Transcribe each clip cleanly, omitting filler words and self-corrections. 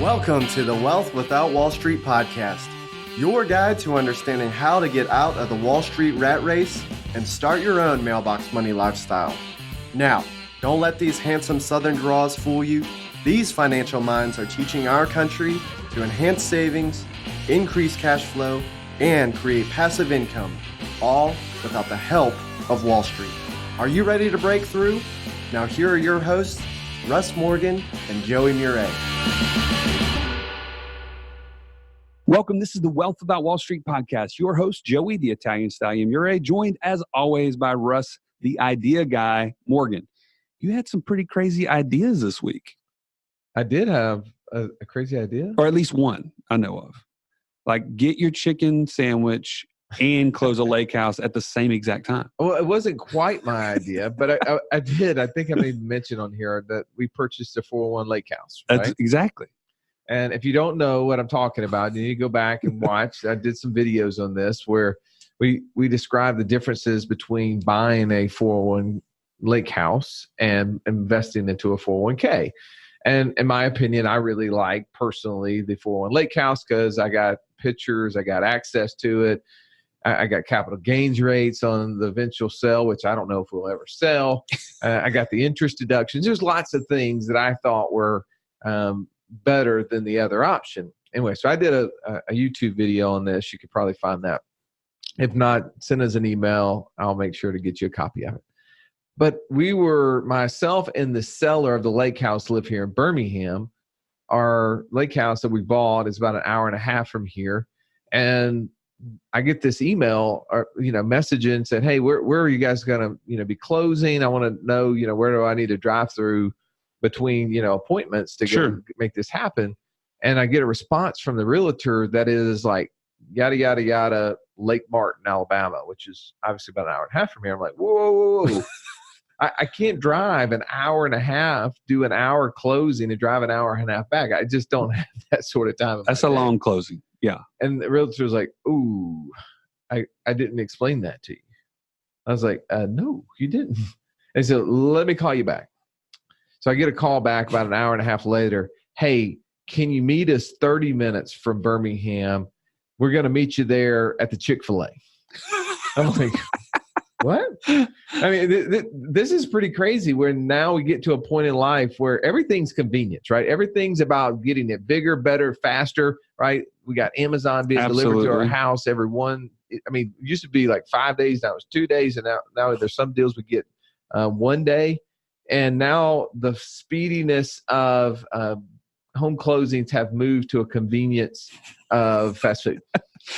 Welcome to the Wealth Without Wall Street podcast, your guide to understanding how to get out of the Wall Street rat race and start your own mailbox money lifestyle. Now, don't let these handsome Southern draws fool you. These financial minds are teaching our country to enhance savings, increase cash flow, and create passive income, all without the help of Wall Street. Are you ready to break through? Now here are your hosts, Russ Morgan and Joey Murray. Welcome. This is the Wealth Without Wall Street podcast. Your host, Joey, the Italian Stallion Murray, joined as always by Russ, the idea guy, Morgan. You had some pretty crazy ideas this week. I did have a crazy idea. Or at least one I know of. Like get your chicken sandwich and close a lake house at the same exact time. Well, it wasn't quite my idea, but I did. I think I made mention on here that we purchased a 401 lake house. Right? That's exactly. And if you don't know what I'm talking about, you need to go back and watch. I did some videos on this where we describe the differences between buying a 401 lake house and investing into a 401k. And in my opinion, I really like personally the 401 lake house because I got pictures, I got access to it. I got capital gains rates on the eventual sale, which I don't know if we'll ever sell. I got the interest deductions. There's lots of things that I thought were better than the other option. Anyway, so I did a YouTube video on this. You could probably find that. If not, send us an email. I'll make sure to get you a copy of it. But myself and the seller of the lake house live here in Birmingham. Our lake house that we bought is about an hour and a half from here. And I get this email or, message and said, hey, where are you guys going to, be closing? I want to know, where do I need to drive through between, appointments to Sure. go make this happen. And I get a response from the realtor that is like, yada, yada, yada, Lake Martin, Alabama, which is obviously about an hour and a half from here. I'm like, whoa. I can't drive an hour and a half, do an hour closing and drive an hour and a half back. I just don't have that sort of time. That's a long closing. Yeah. And the realtor was like, ooh, I didn't explain that to you. I was like, no, you didn't. And so let me call you back. So I get a call back about an hour and a half later. Hey, can you meet us 30 minutes from Birmingham? We're going to meet you there at the Chick-fil-A. I'm like, what? I mean, this is pretty crazy where now we get to a point in life where everything's convenience, right? Everything's about getting it bigger, better, faster, right? We got Amazon being delivered to our house every one. I mean, it used to be like 5 days. Now it's 2 days. And now there's some deals we get 1 day. And now the speediness of home closings have moved to a convenience of fast food.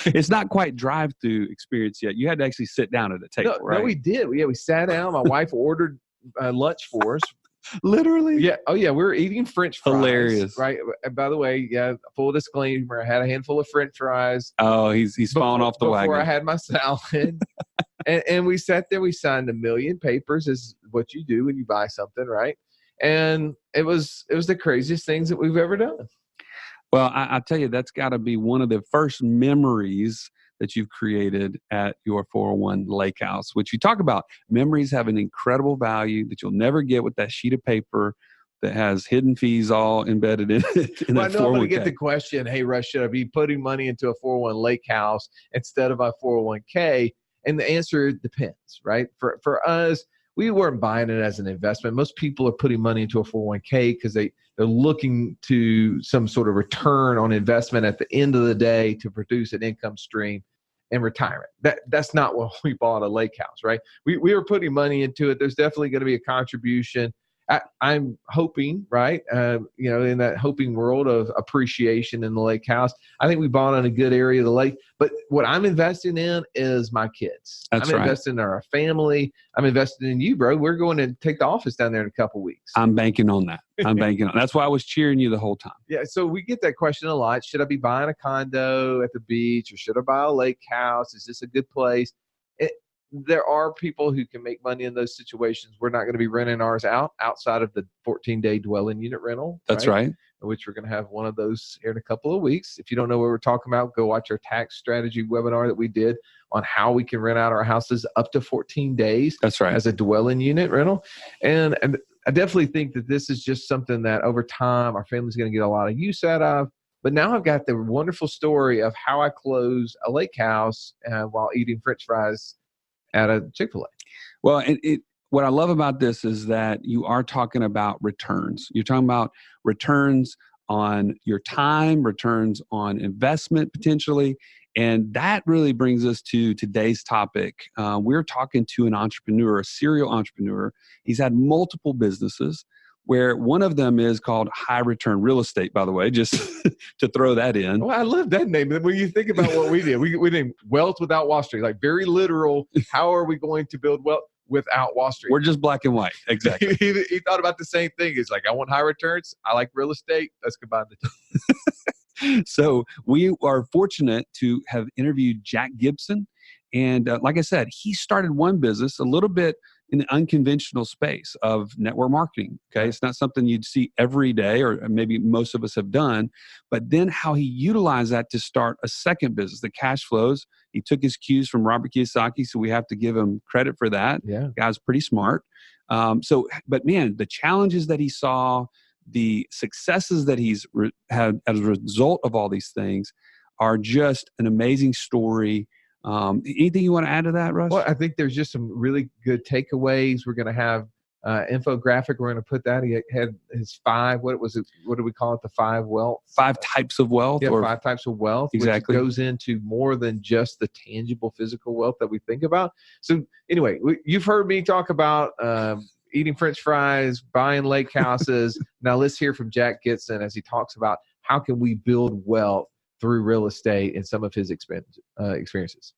It's not quite drive-through experience yet. You had to actually sit down at a table, right? No, we did. We sat down. My wife ordered lunch for us. Literally? Yeah. Oh, yeah. We were eating French fries. Hilarious. Right. And by the way, yeah, full disclaimer, I had a handful of French fries. Oh, he's falling off the wagon. Before I had my salad. and we sat there. We signed 1 million papers, is what you do when you buy something, right? And it was the craziest things that we've ever done. Well, I tell you, that's got to be one of the first memories that you've created at your 401 lake house, which you talk about. Memories have an incredible value that you'll never get with that sheet of paper that has hidden fees all embedded in it. Well, I know I'm going to get the question, hey, Russ, should I be putting money into a 401 lake house instead of a 401k? And the answer depends, right? For us, we weren't buying it as an investment. Most people are putting money into a 401k because they're looking to some sort of return on investment at the end of the day to produce an income stream in retirement. That's not what we bought a lake house, right? We were putting money into it. There's definitely going to be a contribution. I'm hoping, right, in that hoping world of appreciation in the lake house, I think we bought in a good area of the lake. But what I'm investing in is my kids. That's I'm right. investing in our family. I'm investing in you, bro. We're going to take the office down there in a couple of weeks. I'm banking on that. That's why I was cheering you the whole time. Yeah, so we get that question a lot. Should I be buying a condo at the beach or should I buy a lake house? Is this a good place? There are people who can make money in those situations. We're not going to be renting ours outside of the 14-day dwelling unit rental. That's right. Which we're going to have one of those here in a couple of weeks. If you don't know what we're talking about, go watch our tax strategy webinar that we did on how we can rent out our houses up to 14 days. That's right. As a dwelling unit rental. And I definitely think that this is just something that over time our family's going to get a lot of use out of. But now I've got the wonderful story of how I closed a lake house while eating French fries at a Chick-fil-A. Well, what I love about this is that you are talking about returns. You're talking about returns on your time, returns on investment potentially. And that really brings us to today's topic. We're talking to an entrepreneur, a serial entrepreneur. He's had multiple businesses, where one of them is called high return real estate, by the way, just to throw that in. Well, I love that name. When you think about what we did, we named Wealth Without Wall Street, like very literal. How are we going to build wealth without Wall Street? We're just black and white. Exactly. He thought about the same thing. He's like, I want high returns. I like real estate. Let's combine the two. So we are fortunate to have interviewed Jack Gibson. And like I said, he started one business a little bit in the unconventional space of network marketing. Okay. It's not something you'd see every day, or maybe most of us have done, but then how he utilized that to start a second business, the cash flows. He took his cues from Robert Kiyosaki. So we have to give him credit for that. Yeah. The guy's pretty smart. But man, the challenges that he saw, the successes that he's had as a result of all these things are just an amazing story. Anything you want to add to that, Russ? Well, I think there's just some really good takeaways. We're going to have infographic. We're going to put that. He had his 5. What was it? What do we call it? The 5 wealth. 5 types of wealth. Yeah, 5 types of wealth. Exactly. Which goes into more than just the tangible physical wealth that we think about. So anyway, you've heard me talk about eating French fries, buying lake houses. Now let's hear from Jack Gibson as he talks about how can we build wealth through real estate and some of his experiences.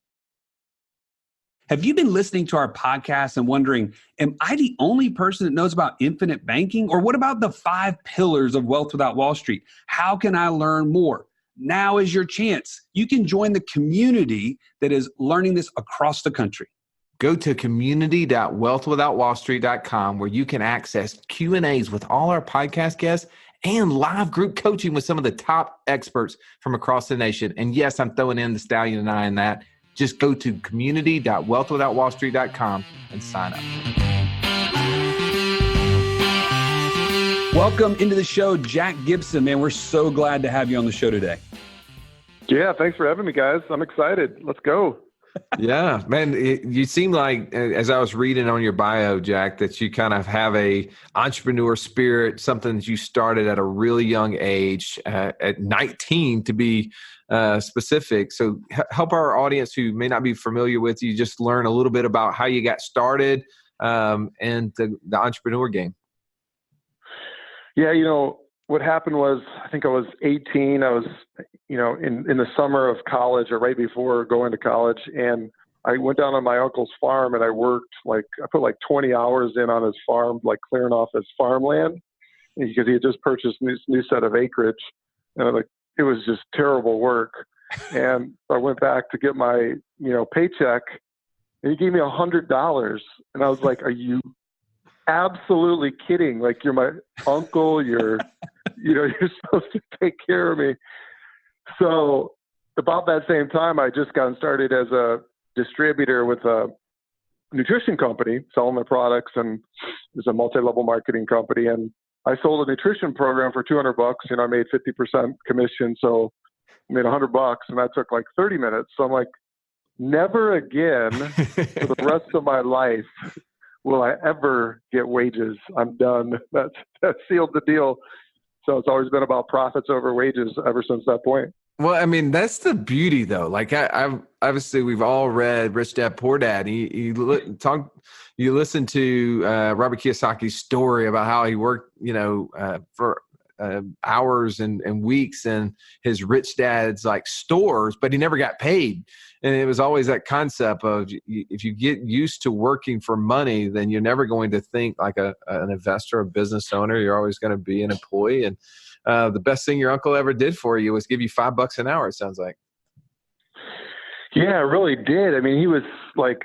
Have you been listening to our podcast and wondering, am I the only person that knows about infinite banking? Or what about the 5 pillars of Wealth Without Wall Street? How can I learn more? Now is your chance. You can join the community that is learning this across the country. Go to community.wealthwithoutwallstreet.com where you can access Q&As with all our podcast guests and live group coaching with some of the top experts from across the nation. And yes, I'm throwing in the Stallion and I in that. Just go to community.wealthwithoutwallstreet.com and sign up. Welcome into the show, Jack Gibson. Man, we're so glad to have you on the show today. Yeah, thanks for having me, guys. I'm excited. Let's go. Yeah, man, you seem like, as I was reading on your bio, Jack, that you kind of have a entrepreneur spirit, something that you started at a really young age, at 19 to be specific. So help our audience who may not be familiar with you just learn a little bit about how you got started and the entrepreneur game. Yeah, what happened was, I think I was 18. I was, in the summer of college or right before going to college. And I went down on my uncle's farm and I worked I put 20 hours in on his farm, clearing off his farmland because he had just purchased this new set of acreage. And it was just terrible work. And I went back to get my, paycheck and he gave me $100. And I was like, are you absolutely kidding? You're my uncle, you're supposed to take care of me. So about that same time, I just gotten started as a distributor with a nutrition company, selling their products, and it's a multi-level marketing company. And I sold a nutrition program for $200. I made 50% commission. So I made $100 and that took 30 minutes. So I'm like, never again for the rest of my life will I ever get wages. I'm done. That sealed the deal. So it's always been about profits over wages ever since that point. Well, I mean, that's the beauty, though. I've obviously we've all read Rich Dad Poor Dad. You listen to Robert Kiyosaki's story about how he worked, for hours and weeks in his rich dad's stores, but he never got paid. And it was always that concept of if you get used to working for money, then you're never going to think like an investor or business owner. You're always going to be an employee. And the best thing your uncle ever did for you was give you $5 an hour, it sounds like. Yeah, it really did. I mean, he was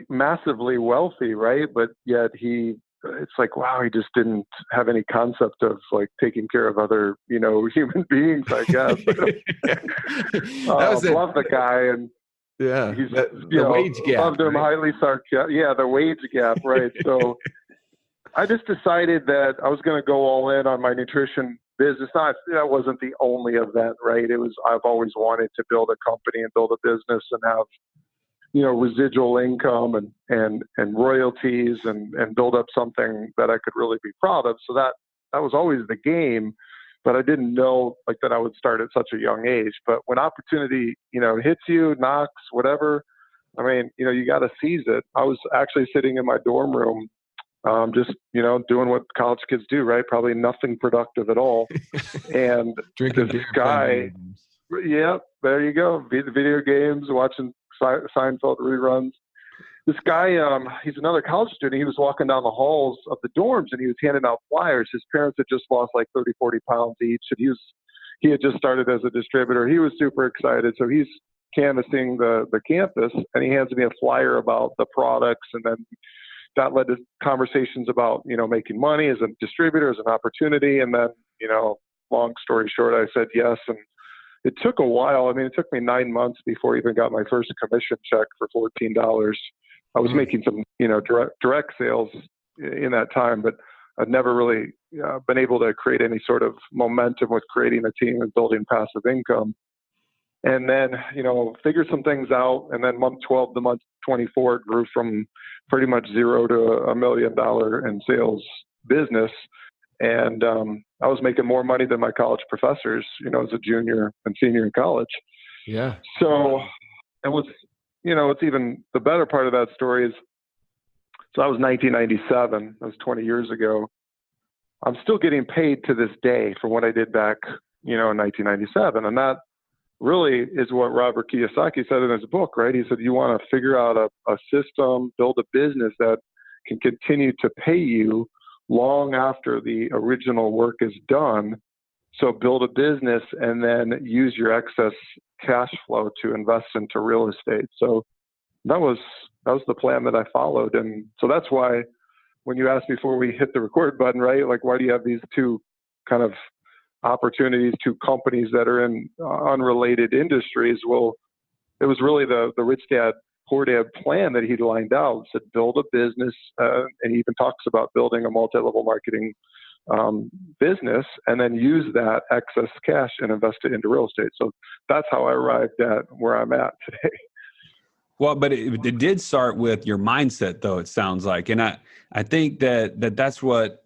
massively wealthy, right? But yet it's wow, he just didn't have any concept of taking care of other, human beings, I guess. Love the guy. And yeah, he's, the wage gap. Loved him, right? highly sarcastic. Yeah, the wage gap, right? So I just decided that I was going to go all in on my nutrition business. That wasn't the only event, right? I've always wanted to build a company and build a business and have, residual income and royalties and build up something that I could really be proud of. So that was always the game, but I didn't know like that I would start at such a young age. But when opportunity, hits you, knocks, whatever, I mean, you got to seize it. I was actually sitting in my dorm room, just, doing what college kids do, right? Probably nothing productive at all. And Drinking this beer, guy, yeah, there you go. Video games, watching Seinfeld reruns. This guy, he's another college student. He was walking down the halls of the dorms and he was handing out flyers. His parents had just lost like 30, 40 pounds each. And he had just started as a distributor. He was super excited. So he's canvassing the campus and he hands me a flyer about the products. And then that led to conversations about, making money as a distributor, as an opportunity. And then, long story short, I said yes. And it took a while. I mean, it took me 9 months before I even got my first commission check for $14. I was making some, direct sales in that time, but I'd never really been able to create any sort of momentum with creating a team and building passive income. And then, figured some things out. And then month 12 to month 24, it grew from pretty much zero to $1 million in sales business. And I was making more money than my college professors, as a junior and senior in college. Yeah. So it was, it's even the better part of that story is, so that was 1997. That was 20 years ago. I'm still getting paid to this day for what I did back, in 1997. And that really is what Robert Kiyosaki said in his book, right? He said, you want to figure out a system, build a business that can continue to pay you long after the original work is done. So build a business and then use your excess cash flow to invest into real estate. So that was the plan that I followed. And so that's why when you asked before we hit the record button, right? Like, why do you have these two kind of opportunities, two companies that are in unrelated industries? Well, it was really the Rich Dad, Poor Dad plan that he'd lined out. Said build a business, and he even talks about building a multi-level marketing business, and then use that excess cash and invest it into real estate. So that's how I arrived at where I'm at today. Well, but it did start with your mindset, though, it sounds like. And I think that's what,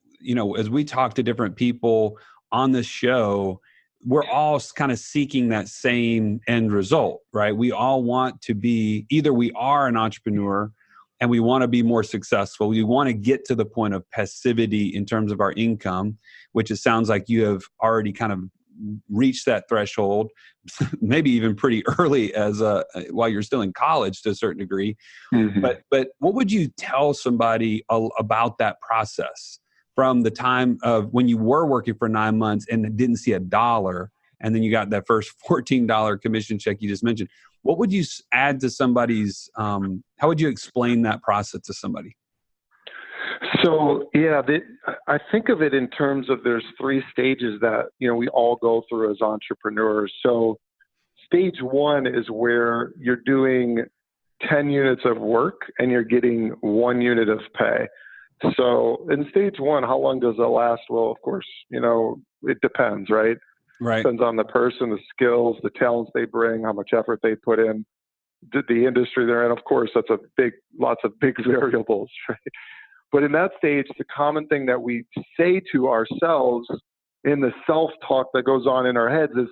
as we talk to different people on this show, we're all kind of seeking that same end result, right? We all want to be, either we are an entrepreneur and we want to be more successful. We want to get to the point of passivity in terms of our income, which it sounds like you have already kind of reached that threshold, maybe even pretty early while you're still in college to a certain degree. Mm-hmm. But what would you tell somebody about that process from the time of when you were working for 9 months and didn't see $1, and then you got that first $14 commission check you just mentioned? What would you add to somebody's, how would you explain that process to somebody? So, yeah, I think of it in terms of there's 3 stages that, we all go through as entrepreneurs. So stage 1 is where you're doing 10 units of work and you're getting 1 unit of pay. So in stage 1, how long does it last? Well, of course, it depends, right? Right. Depends on the person, the skills, the talents they bring, how much effort they put in, the industry they're in. Of course, that's lots of big variables, right? But in that stage, the common thing that we say to ourselves in the self-talk that goes on in our heads is,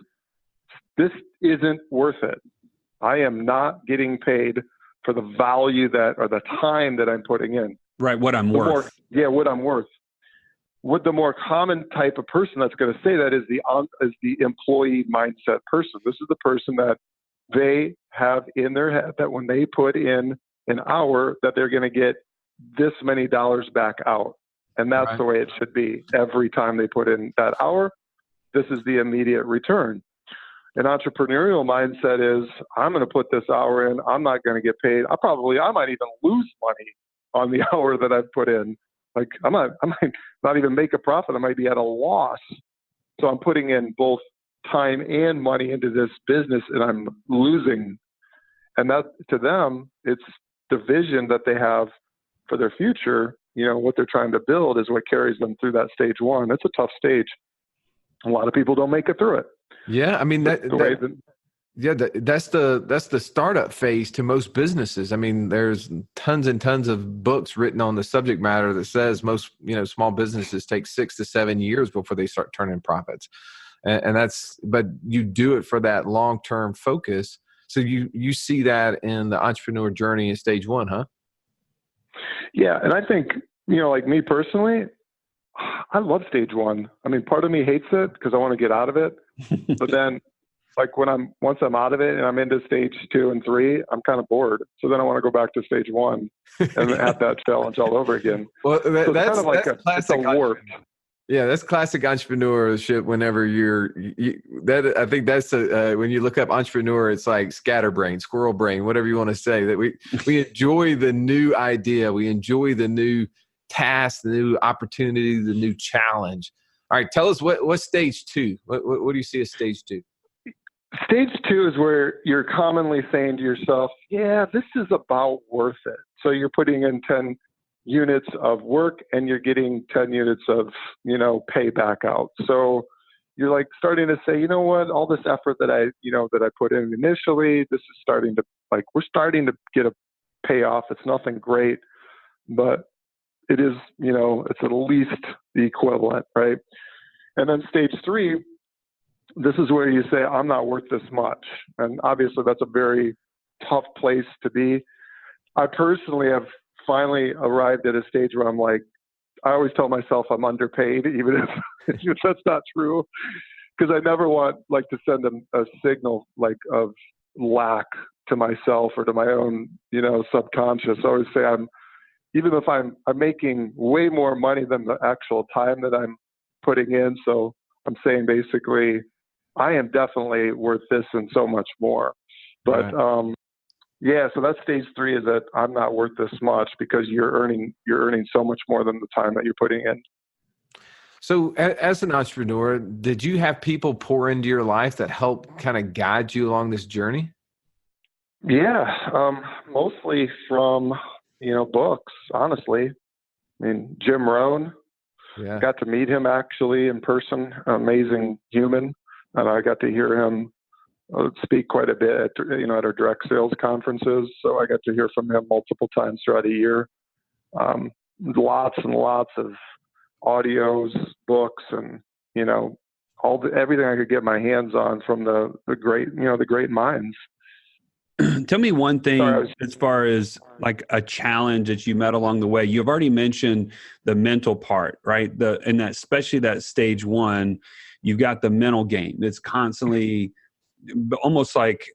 this isn't worth it. I am not getting paid for the value or the time that I'm putting in. Right, what I'm worth. What I'm worth. What the more common type of person that's going to say that is the employee mindset person. This is the person that they have in their head that when they put in an hour that they're going to get this many dollars back out. And that's right. The way it should be. Every time they put in that hour, this is the immediate return. An entrepreneurial mindset is, I'm going to put this hour in. I'm not going to get paid. I might even lose money on the hour that I've put in. Like I might not even make a profit. I might be at a loss. So I'm putting in both time and money into this business and I'm losing. And that to them, it's the vision that they have for their future. what they're trying to build is what carries them through that stage one. It's a tough stage. A lot of people don't make it through it. Yeah. I mean, that's the startup phase to most businesses. I mean, there's tons and tons of books written on the subject matter that says most, small businesses take 6 to 7 years before they start turning profits. And but you do it for that long-term focus. So you see that in the entrepreneur journey in stage one, huh? Yeah. And I think, like me personally, I love stage one. I mean, part of me hates it because I want to get out of it. But then like once I'm out of it and I'm into stage 2 and 3, I'm kind of bored. So then I want to go back to stage 1 and have that challenge all over again. Well, that's kind of like that's it's a warp. Yeah, that's classic entrepreneurship. Whenever I think that's when you look up entrepreneur, it's like scatterbrain, squirrel brain, whatever you want to say. That we enjoy the new idea, we enjoy the new task, the new opportunity, the new challenge. All right, tell us what's stage 2? What do you see as stage 2? Stage 2 is where you're commonly saying to yourself, yeah, this is about worth it. So you're putting in 10 units of work and you're getting 10 units of, pay back out. So you're like starting to say, you know what, all this effort that I put in initially, this is starting to we're starting to get a payoff. It's nothing great, but it is, it's at least the equivalent, right? And then stage 3, this is where you say, I'm not worth this much. And obviously that's a very tough place to be. I personally have finally arrived at a stage where I'm like, I always tell myself I'm underpaid, even if that's not true, because I never want to send a signal of lack to myself or to my own, subconscious. I always say even if I'm making way more money than the actual time that I'm putting in. So I'm saying basically, I am definitely worth this and so much more. But right. So that's stage 3 is that I'm not worth this much because you're earning so much more than the time that you're putting in. So as an entrepreneur, did you have people pour into your life that helped kind of guide you along this journey? Yeah, mostly from, books, honestly. I mean, Jim Rohn, got to meet him actually in person, amazing human. And I got to hear him speak quite a bit at our direct sales conferences. So I got to hear from him multiple times throughout a year. Lots and lots of audios, books, and, everything I could get my hands on from the great minds. Tell me one thing as far as a challenge that you met along the way. You've already mentioned the mental part, right? Especially that stage 1, you've got the mental game. It's constantly almost like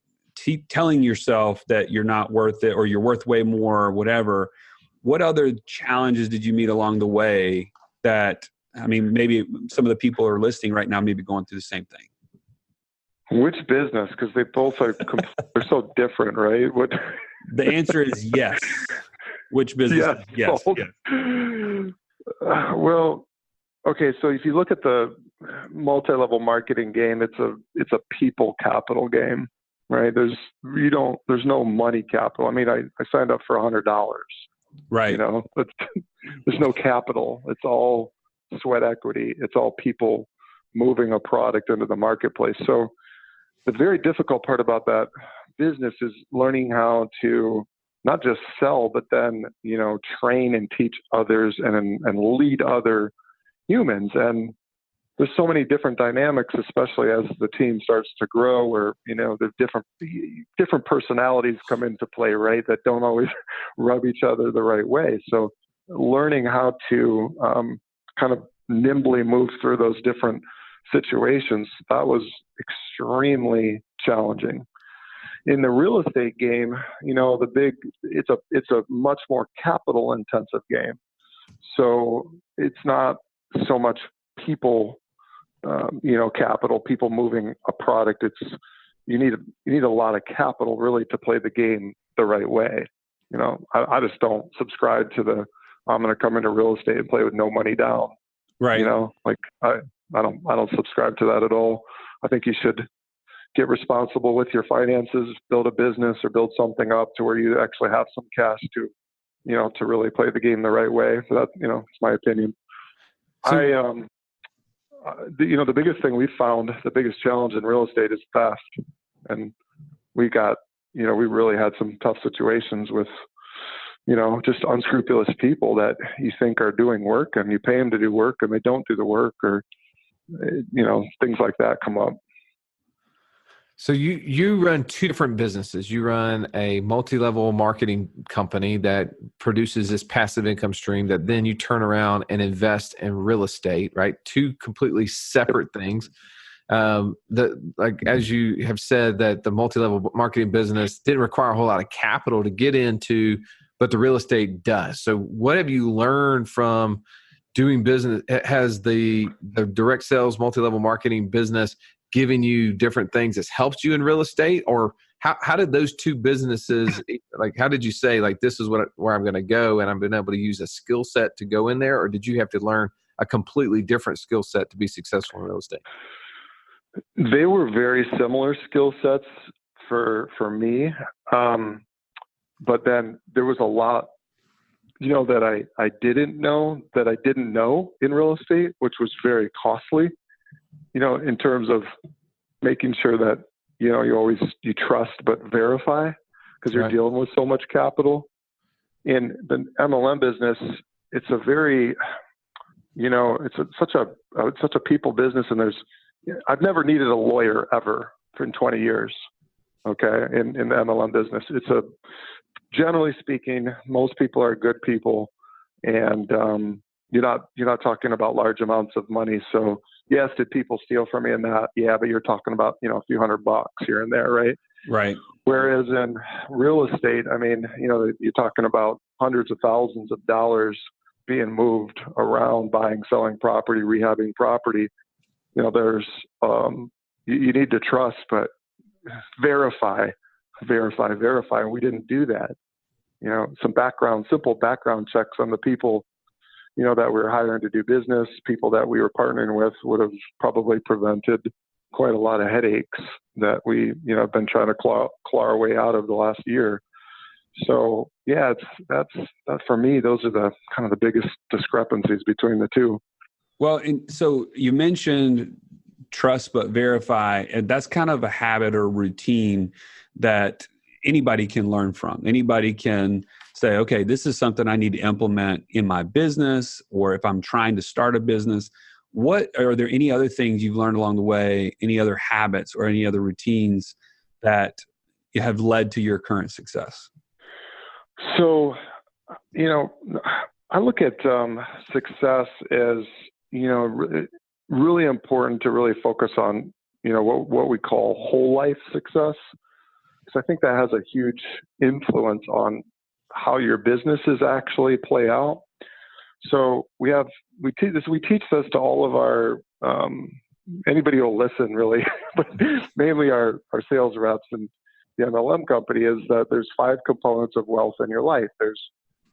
telling yourself that you're not worth it or you're worth way more or whatever. What other challenges did you meet along the way that, maybe some of the people who are listening right now may be going through the same thing? Which business? Because they both are they're so different, right? What? The answer is yes. Which business? Yes. Well, okay. So if you look at the multi-level marketing game, it's a people capital game, right? There's no money capital. I signed up for $100, right? There's no capital. It's all sweat equity. It's all people moving a product into the marketplace. So the very difficult part about that business is learning how to not just sell, but then, train and teach others and lead other humans. And there's so many different dynamics, especially as the team starts to grow, where, the different personalities come into play, right? That don't always rub each other the right way. So learning how to kind of nimbly move through those different situations, that was extremely challenging. In the real estate game, it's a much more capital intensive game. So it's not so much people, capital, people moving a product. You need a lot of capital really to play the game the right way. I just don't subscribe to I'm going to come into real estate and play with no money down. Right. I don't subscribe to that at all. I think you should get responsible with your finances, build a business or build something up to where you actually have some cash to to really play the game the right way. So that, it's my opinion. So, The biggest thing we found, the biggest challenge in real estate is theft. And we really had some tough situations with, just unscrupulous people that you think are doing work, and you pay them to do work and they don't do the work, or, things like that come up. So you run two different businesses. You run a multi-level marketing company that produces this passive income stream that then you turn around and invest in real estate, right? Two completely separate things. As you have said, that the multi-level marketing business didn't require a whole lot of capital to get into, but the real estate does. So what have you learned from doing business? Has the direct sales multi-level marketing business giving you different things that's helped you in real estate? Or how did those two businesses, how did you say, this is where I'm going to go, and I've been able to use a skill set to go in there? Or did you have to learn a completely different skill set to be successful in real estate? They were very similar skill sets for me. But then there was a lot, that I didn't know in real estate, which was very costly, in terms of making sure that, you trust but verify, because you're dealing with so much capital. In the MLM business, it's a very, such a people business, and I've never needed a lawyer ever in 20 years. Okay. In the MLM business, generally speaking, most people are good people, and, you're not talking about large amounts of money. So yes, did people steal from me in that? Yeah, but you're talking about, a few $100 here and there. Right. right. Whereas in real estate, you're talking about hundreds of thousands of dollars being moved around, buying, selling property, rehabbing property. There's, you need to trust, but verify. And we didn't do that. Simple background checks on the people, that we were hiring to do business, people that we were partnering with, would have probably prevented quite a lot of headaches that we, have been trying to claw our way out of the last year. So yeah, that's for me, those are the kind of the biggest discrepancies between the two. Well, and so you mentioned trust but verify, and that's kind of a habit or routine that anybody can learn from. Anybody can say, okay, this is something I need to implement in my business, or if I'm trying to start a business. What are there any other things you've learned along the way, any other habits or any other routines that have led to your current success? So, I look at success as, really important to really focus on, what we call whole life success. Because I think that has a huge influence on how your businesses actually play out. So we teach this to all of our, anybody who will listen really, but mainly our sales reps and the MLM company, is that there's 5 components of wealth in your life.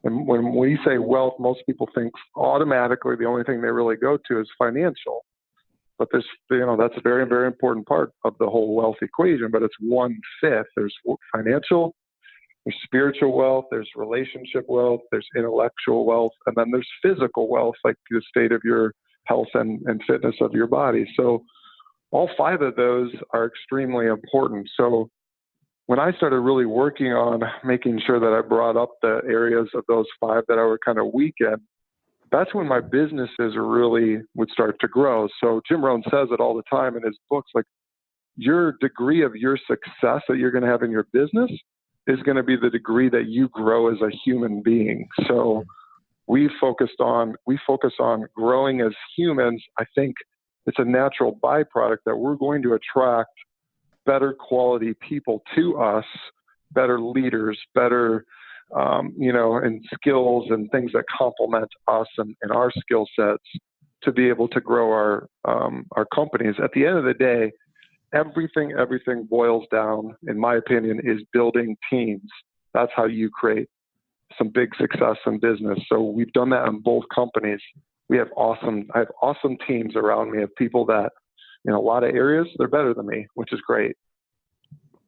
And when we say wealth, most people think automatically the only thing they really go to is financial. But there's, that's a very, very important part of the whole wealth equation, but it's 1/5. There's financial, there's spiritual wealth, there's relationship wealth, there's intellectual wealth, and then there's physical wealth, like the state of your health and fitness of your body. So all 5 of those are extremely important. So when I started really working on making sure that I brought up the areas of those 5 that I were kind of weak in, that's when my businesses really would start to grow. So Jim Rohn says it all the time in his books, like, your degree of your success that you're going to have in your business is going to be the degree that you grow as a human being. So we focus on growing as humans. I think it's a natural byproduct that we're going to attract better quality people to us, better leaders, better, and skills and things that complement us and our skill sets to be able to grow our companies. At the end of the day, everything boils down, in my opinion, is building teams. That's how you create some big success in business. So we've done that in both companies. I have awesome teams around me of people that, in a lot of areas, they're better than me, which is great.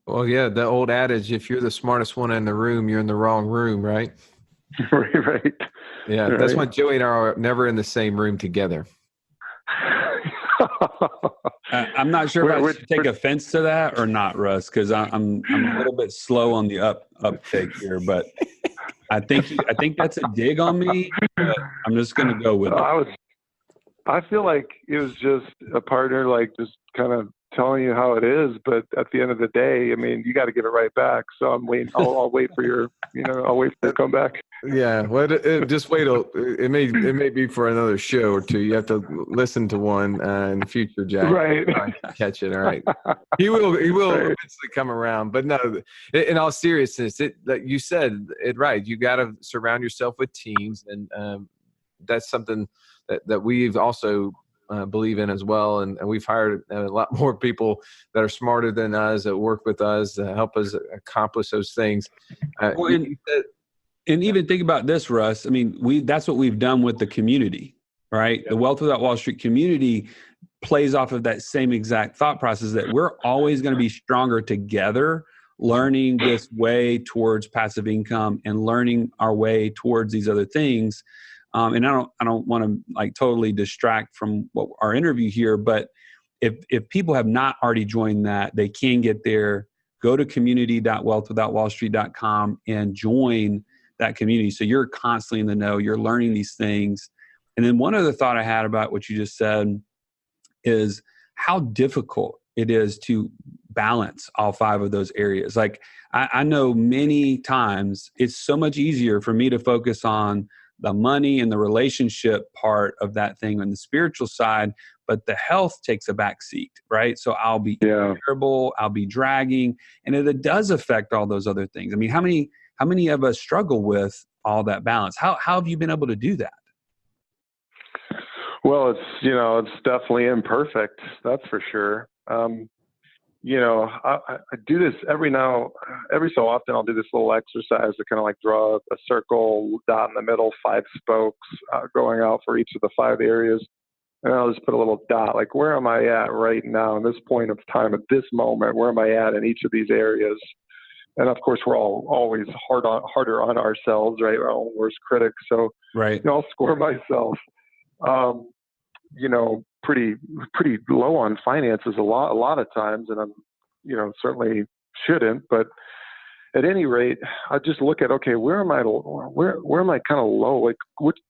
Well, yeah, the old adage, if you're the smartest one in the room, you're in the wrong room, right? Right. Yeah, that's why Joey and I are never in the same room together. I'm not sure if I should take offense to that or not, Russ, because I'm a little bit slow on the uptake here, but I think that's a dig on me. But I'm just going to go with it. I feel like it was just a partner, like just kind of telling you how it is. But at the end of the day, I mean, you got to give it right back. So I'm waiting. I'll wait for your, I'll wait for you to come back. Yeah. Well, just wait. It may be for another show or two. You have to listen to one in the future, Jack. Right. Catch it. All right. He will Right. eventually come around. But no, in all seriousness, like you said it right. You got to surround yourself with teams, and that's something that we've also believe in as well. And we've hired a lot more people that are smarter than us, that work with us, to help us accomplish those things. And even think about this, Russ. I mean, that's what we've done with the community, right? The Wealth Without Wall Street community plays off of that same exact thought process, that we're always going to be stronger together, learning this way towards passive income and learning our way towards these other things. And I don't want to like totally distract from what our interview here, but if people have not already joined that, they can get there. Go to community.wealthwithoutwallstreet.com and join that community. So you're constantly in the know, you're learning these things. And then one other thought I had about what you just said is how difficult it is to balance all 5 of those areas. Like I know many times it's so much easier for me to focus on the money and the relationship part of that thing on the spiritual side, but the health takes a back seat, right? So I'll be irritable, I'll be dragging, and it does affect all those other things. I mean, how many of us struggle with all that balance? How have you been able to do that? Well, it's definitely imperfect. That's for sure. I do this every so often. I'll do this little exercise to kind of like draw a circle, dot in the middle, 5 spokes going out for each of the 5 areas. And I'll just put a little dot, like, where am I at right now in this point of time, at this moment? Where am I at in each of these areas? And of course, we're all always harder on ourselves, right? Our own worst critics. So right. I'll score myself, pretty low on finances a lot of times, and I'm, certainly shouldn't. But at any rate, I just look at, okay, where am I kind of low? Like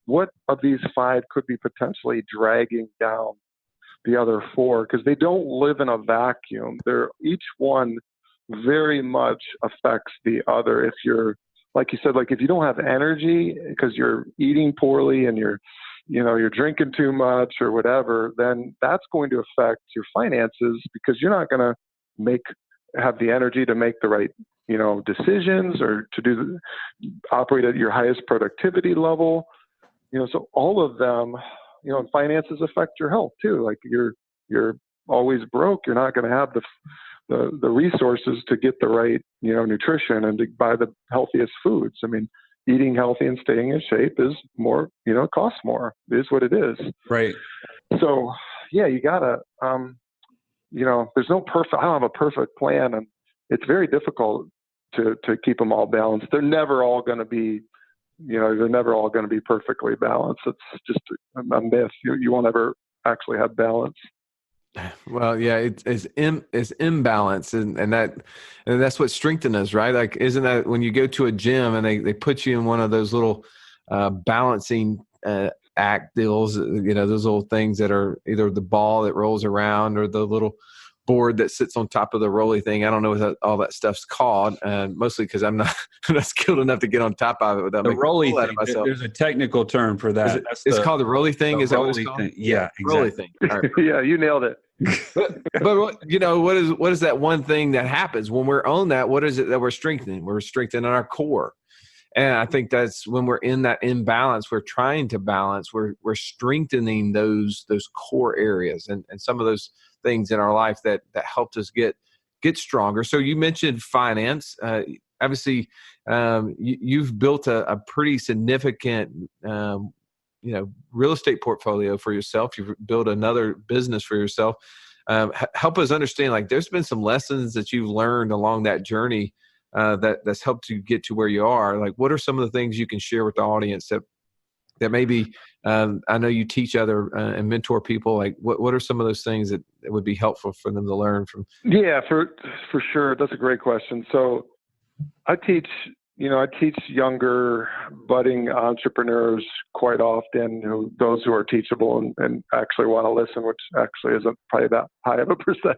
what of these 5 could be potentially dragging down the other 4? Because they don't live in a vacuum. Each one very much affects the other. If you're, like you said, like if you don't have energy because you're eating poorly and you're drinking too much or whatever, then that's going to affect your finances, because you're not going to have the energy to make the right, decisions or to operate at your highest productivity level. So all of them, and finances affect your health too. Like you're always broke. You're not going to have the resources to get the right, nutrition and to buy the healthiest foods. I mean, eating healthy and staying in shape is more, costs more. It is what it is. Right. So yeah, you gotta, there's no perfect, I don't have a perfect plan, and it's very difficult to keep them all balanced. They're never all going to be, perfectly balanced. It's just a myth. You won't ever actually have balance. Well, yeah, it's imbalance, and that's what strengthens us, right? Like, isn't that when you go to a gym and they put you in one of those little balancing act deals, those little things that are either the ball that rolls around or the little board that sits on top of the rolly thing. I don't know what all that stuff's called, mostly because I'm not skilled enough to get on top of it without the making rolly a fool out thing. of myself. There's a technical term for that. It's called the rolly thing. Is that what it's called? Thing. Yeah, exactly. Rolly thing. All right. Yeah, you nailed it. but what is that one thing that happens when we're on that? What is it that we're strengthening? We're strengthening our core. And I think that's when we're in that imbalance, we're trying to balance, we're strengthening those core areas and some of those things in our life that helped us get stronger. So you mentioned finance. Obviously, you've built a pretty significant real estate portfolio for yourself. You've built another business for yourself. Help us understand, like, there's been some lessons that you've learned along that journey that's helped you get to where you are. Like, what are some of the things you can share with the audience that maybe, I know you teach other and mentor people. Like, what are some of those things that would be helpful for them to learn from? Yeah, for sure. That's a great question. So I teach younger budding entrepreneurs quite often, those who are teachable and actually want to listen, which actually isn't probably that high of a percentage.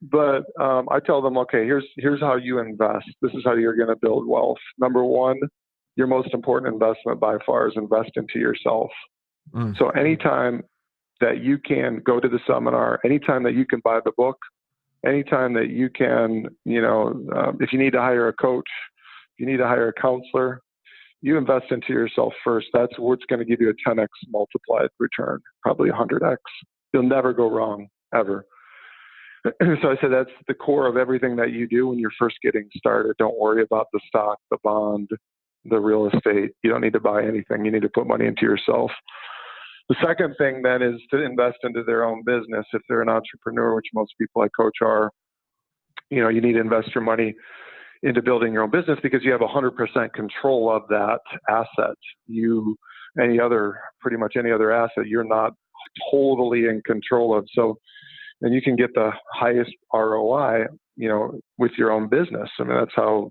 But I tell them, okay, here's how you invest. This is how you're going to build wealth. Number one, your most important investment by far is invest into yourself. So anytime that you can go to the seminar, anytime that you can buy the book, anytime that you can, if you need to hire a coach, if you need to hire a counselor, you invest into yourself first. That's what's going to give you a 10x multiplied return, probably 100x. You'll never go wrong, ever. So I said that's the core of everything that you do when you're first getting started. Don't worry about the stock, the bond, the real estate. You don't need to buy anything. You need to put money into yourself. The second thing then is to invest into their own business. If they're an entrepreneur, which most people I coach are, you need to invest your money into building your own business because you have 100% control of that asset. Pretty much any other asset, you're not totally in control of. So then you can get the highest ROI, with your own business. I mean, that's how,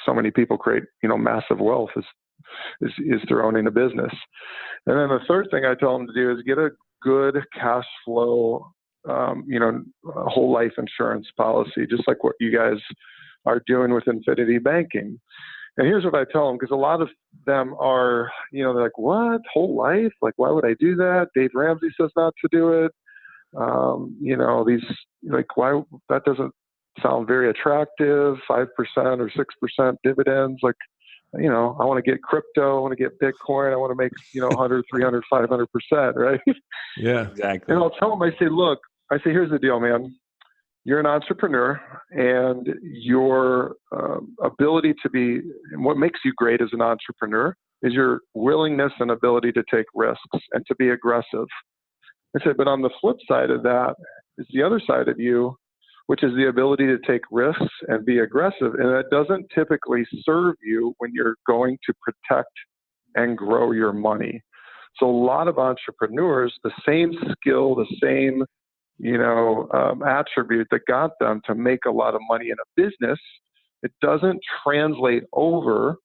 so many people create, massive wealth is through owning a business. And then the third thing I tell them to do is get a good cash flow, a whole life insurance policy, just like what you guys are doing with Infinity Banking. And here's what I tell them, because a lot of them are, they're like, what? Whole life? Like, why would I do that? Dave Ramsey says not to do it. Why? That doesn't sound very attractive, 5% or 6% dividends. Like, I want to get crypto, I want to get Bitcoin, I want to make, 100, 300, 500%, right? Yeah, exactly. And I'll tell them, I say, here's the deal, man. You're an entrepreneur, and your ability and what makes you great as an entrepreneur is your willingness and ability to take risks and to be aggressive. I said, but on the flip side of that is the other side of you, which is the ability to take risks and be aggressive. And that doesn't typically serve you when you're going to protect and grow your money. So a lot of entrepreneurs, the same skill, the same, attribute that got them to make a lot of money in a business, it doesn't translate over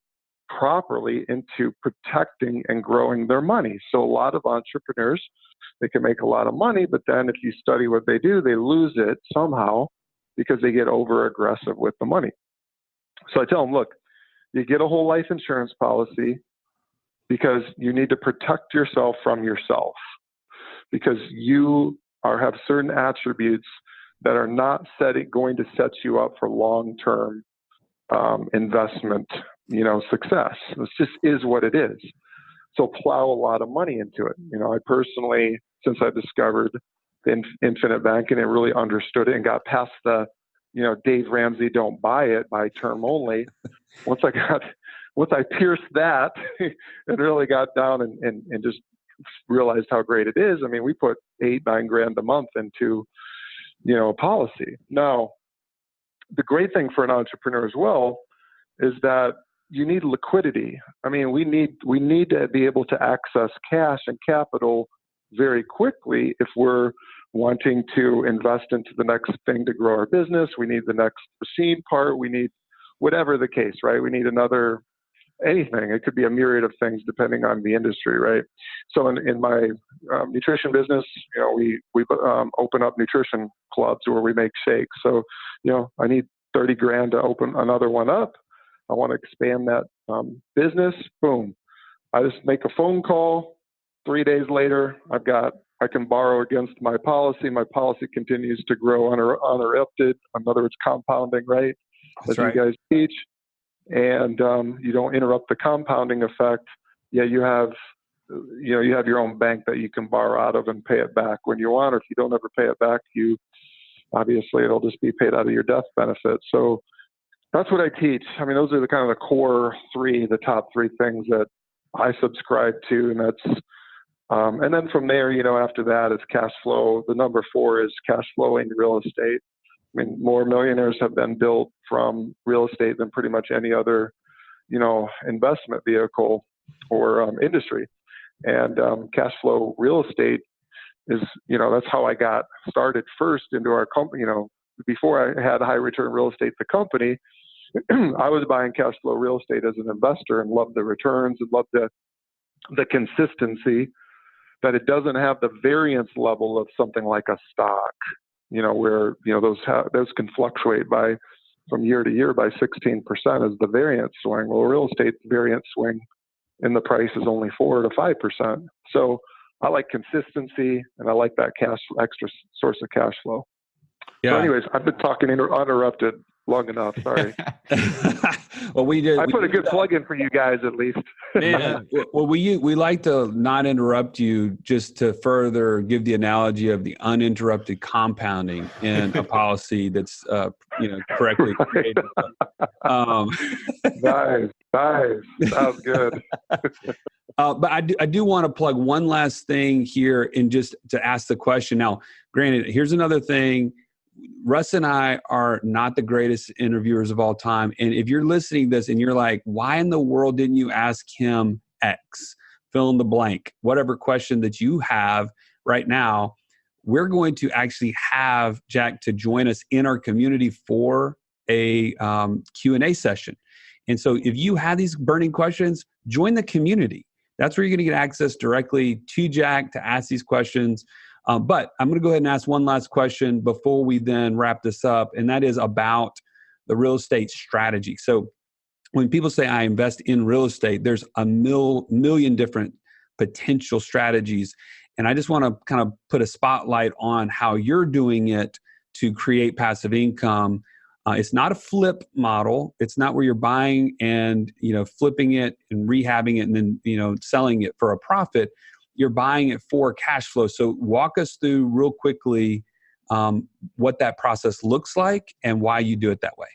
properly into protecting and growing their money. So a lot of entrepreneurs, they can make a lot of money, but then if you study what they do, they lose it somehow because they get over aggressive with the money. So I tell them, look, you get a whole life insurance policy because you need to protect yourself from yourself, because you have certain attributes that are not going to set you up for long-term investment, success. It just is what it is. So plow a lot of money into it. I personally, since I discovered infinite banking and really understood it and got past the, Dave Ramsey don't buy it by term only. Once I pierced that and really got down and just realized how great it is. I mean, we put $8-9 grand a month into, a policy. Now, the great thing for an entrepreneur as well is that you need liquidity. I mean, we need to be able to access cash and capital very quickly if we're wanting to invest into the next thing to grow our business. We need the next machine part. We need whatever the case, right? We need anything. It could be a myriad of things depending on the industry, right? So in my nutrition business, we open up nutrition clubs where we make shakes. So, I need 30 grand to open another one up. I want to expand that business. Boom. I just make a phone call. 3 days later, I can borrow against my policy. My policy continues to grow uninterrupted. In other words, compounding, right? That's As right. you guys teach. And you don't interrupt the compounding effect. Yeah, you have your own bank that you can borrow out of and pay it back when you want. Or if you don't ever pay it back, obviously it'll just be paid out of your death benefit. So that's what I teach. I mean, those are the kind of the core the top three things that I subscribe to, and that's and then from there, after that it's cash flow. The number 4 is cash flowing real estate. I mean, more millionaires have been built from real estate than pretty much any other, investment vehicle or industry. And cash flow real estate is, that's how I got started first into our company. Before I had high return real estate, the company, I was buying cash flow real estate as an investor and loved the returns and loved the consistency, that it doesn't have the variance level of something like a stock, where, those can fluctuate from year to year by 16% as the variance swing. Well, real estate variance swing in the price is only 4 to 5%. So I like consistency, and I like that extra source of cash flow. Yeah. So anyways, I've been talking uninterrupted long enough. Sorry. Well, we did. I put a good plug in for you guys, at least. Yeah. Well, we like to not interrupt you, just to further give the analogy of the uninterrupted compounding in a policy that's correctly created. Nice. Sounds good. But I do want to plug one last thing here, and just to ask the question. Now, granted, here's another thing. Russ and I are not the greatest interviewers of all time. And if you're listening to this and you're like, why in the world didn't you ask him X? Fill in the blank. Whatever question that you have right now, we're going to actually have Jack to join us in our community for a Q&A session. And so if you have these burning questions, join the community. That's where you're going to get access directly to Jack to ask these questions. But I'm going to go ahead and ask one last question before we then wrap this up, and that is about the real estate strategy. So when people say I invest in real estate, there's a million different potential strategies. And I just want to kind of put a spotlight on how you're doing it to create passive income. It's not a flip model. It's not where you're buying and flipping it and rehabbing it and then selling it for a profit. You're buying it for cash flow. So walk us through real quickly what that process looks like and why you do it that way.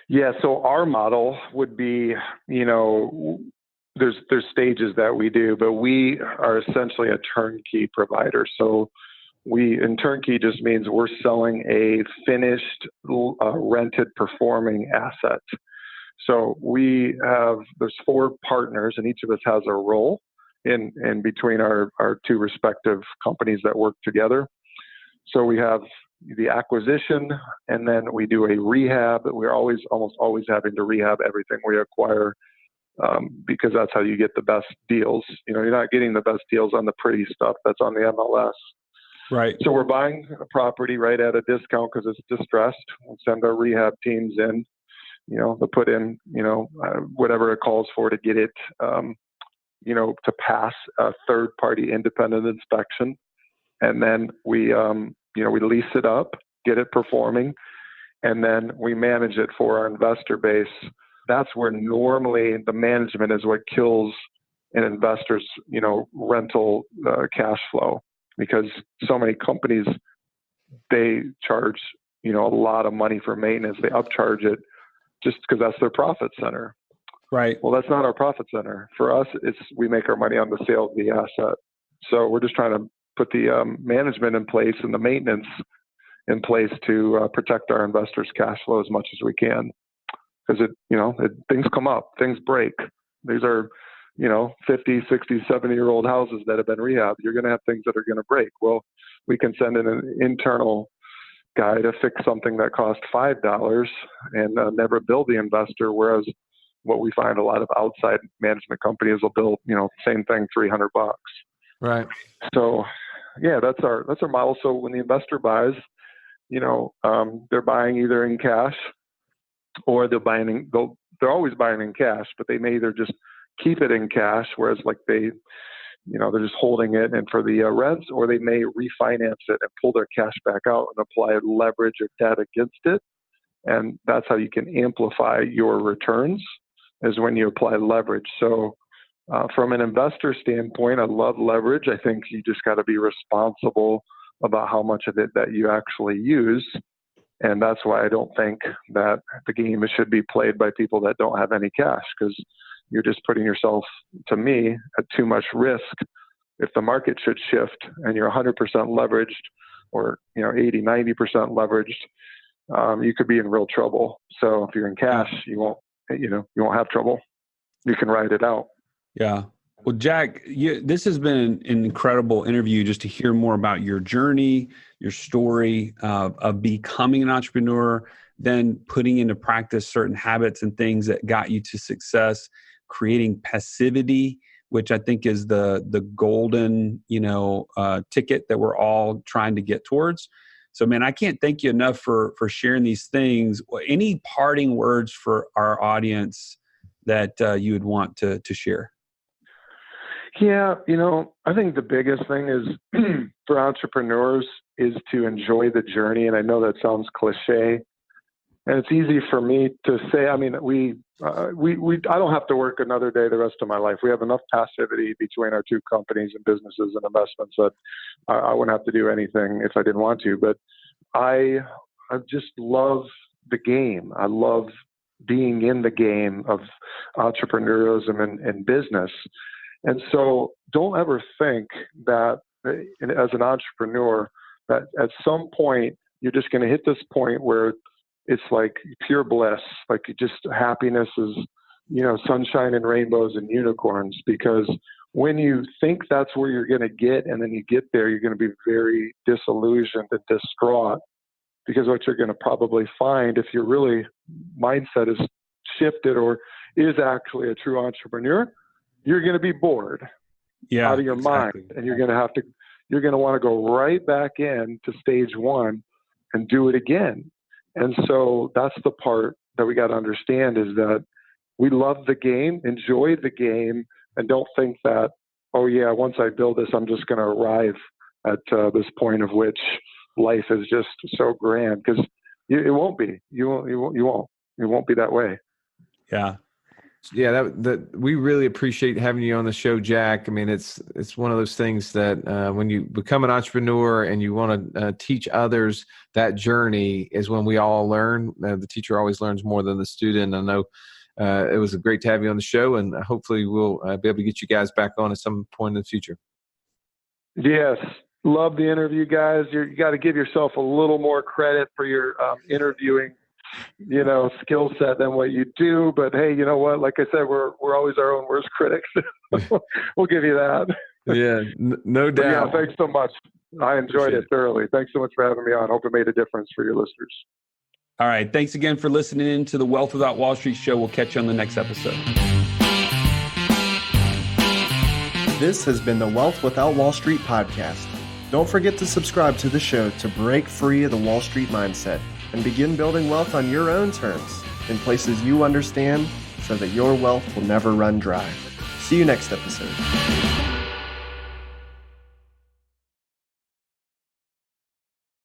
Yeah. So our model would be, there's stages that we do, but we are essentially a turnkey provider. So and turnkey just means we're selling a finished, rented, performing asset. So there's 4 partners, and each of us has a role in between our 2 respective companies that work together. So we have the acquisition, and then we do a rehab. We're almost always having to rehab everything we acquire, because that's how you get the best deals. You're not getting the best deals on the pretty stuff that's on the MLS. Right. So we're buying a property right at a discount because it's distressed. We'll send our rehab teams in, they'll put in, whatever it calls for to get it, to pass a third-party independent inspection. And then we lease it up, get it performing, and then we manage it for our investor base. That's where normally the management is what kills an investor's, rental cash flow, because so many companies, they charge, a lot of money for maintenance. They upcharge it just because that's their profit center. Right. Well, that's not our profit center. For us, we make our money on the sale of the asset. So we're just trying to put the management in place and the maintenance in place to protect our investors' cash flow as much as we can. Because things come up, things break. These are, 50, 60, 70-year-old houses that have been rehabbed. You're going to have things that are going to break. Well, we can send in an internal guy to fix something that cost $5 and never bill the investor. Whereas what we find, a lot of outside management companies will bill, same thing, $300. Right. So yeah, that's our model. So when the investor buys, they're buying either in cash or they're always buying in cash, but they may either just keep it in cash, whereas they're just holding it and for the rents, or they may refinance it and pull their cash back out and apply leverage or debt against it. And that's how you can amplify your returns, is when you apply leverage. So from an investor standpoint, I love leverage. I think you just got to be responsible about how much of it that you actually use. And that's why I don't think that the game should be played by people that don't have any cash, because you're just putting yourself, to me, at too much risk. If the market should shift and you're 100% leveraged, or 80, 90% leveraged, you could be in real trouble. So if you're in cash, you won't have trouble. You can ride it out. Yeah. Well, Jack, this has been an incredible interview just to hear more about your journey, your story of becoming an entrepreneur, then putting into practice certain habits and things that got you to success, creating passivity, which I think is the golden, ticket that we're all trying to get towards. So, man, I can't thank you enough for sharing these things. Any parting words for our audience that you would want to share? Yeah, I think the biggest thing is for entrepreneurs is to enjoy the journey. And I know that sounds cliche, and it's easy for me to say. I mean, I don't have to work another day the rest of my life. We have enough passivity between our two companies and businesses and investments that I wouldn't have to do anything if I didn't want to. But I just love the game. I love being in the game of entrepreneurialism and business. And so don't ever think that as an entrepreneur, that at some point you're just going to hit this point where it's like pure bliss, like just happiness is, sunshine and rainbows and unicorns. Because when you think that's where you're going to get, and then you get there, you're going to be very disillusioned and distraught, because what you're going to probably find, if your really mindset is shifted or is actually a true entrepreneur, you're going to be bored out of your mind, and you're going to want to go right back in to stage one and do it again. And so that's the part that we got to understand, is that we love the game, enjoy the game, and don't think that, oh yeah, once I build this, I'm just going to arrive at this point of which life is just so grand, because it won't be. You won't. It won't be that way. Yeah. Yeah, that we really appreciate having you on the show, Jack. I mean, it's one of those things that when you become an entrepreneur and you want to teach others, that journey is when we all learn. The teacher always learns more than the student. I know it was great to have you on the show, and hopefully we'll be able to get you guys back on at some point in the future. Yes. Love the interview, guys. You got to give yourself a little more credit for your interviewing skill set than what you do. But hey, you know what? Like I said, we're always our own worst critics. We'll give you that. Yeah, no doubt. Yeah, thanks so much. I enjoyed it thoroughly. Thanks so much for having me on. Hope it made a difference for your listeners. All right. Thanks again for listening in to the Wealth Without Wall Street show. We'll catch you on the next episode. This has been the Wealth Without Wall Street podcast. Don't forget to subscribe to the show to break free of the Wall Street mindset and begin building wealth on your own terms in places you understand, so that your wealth will never run dry. See you next episode.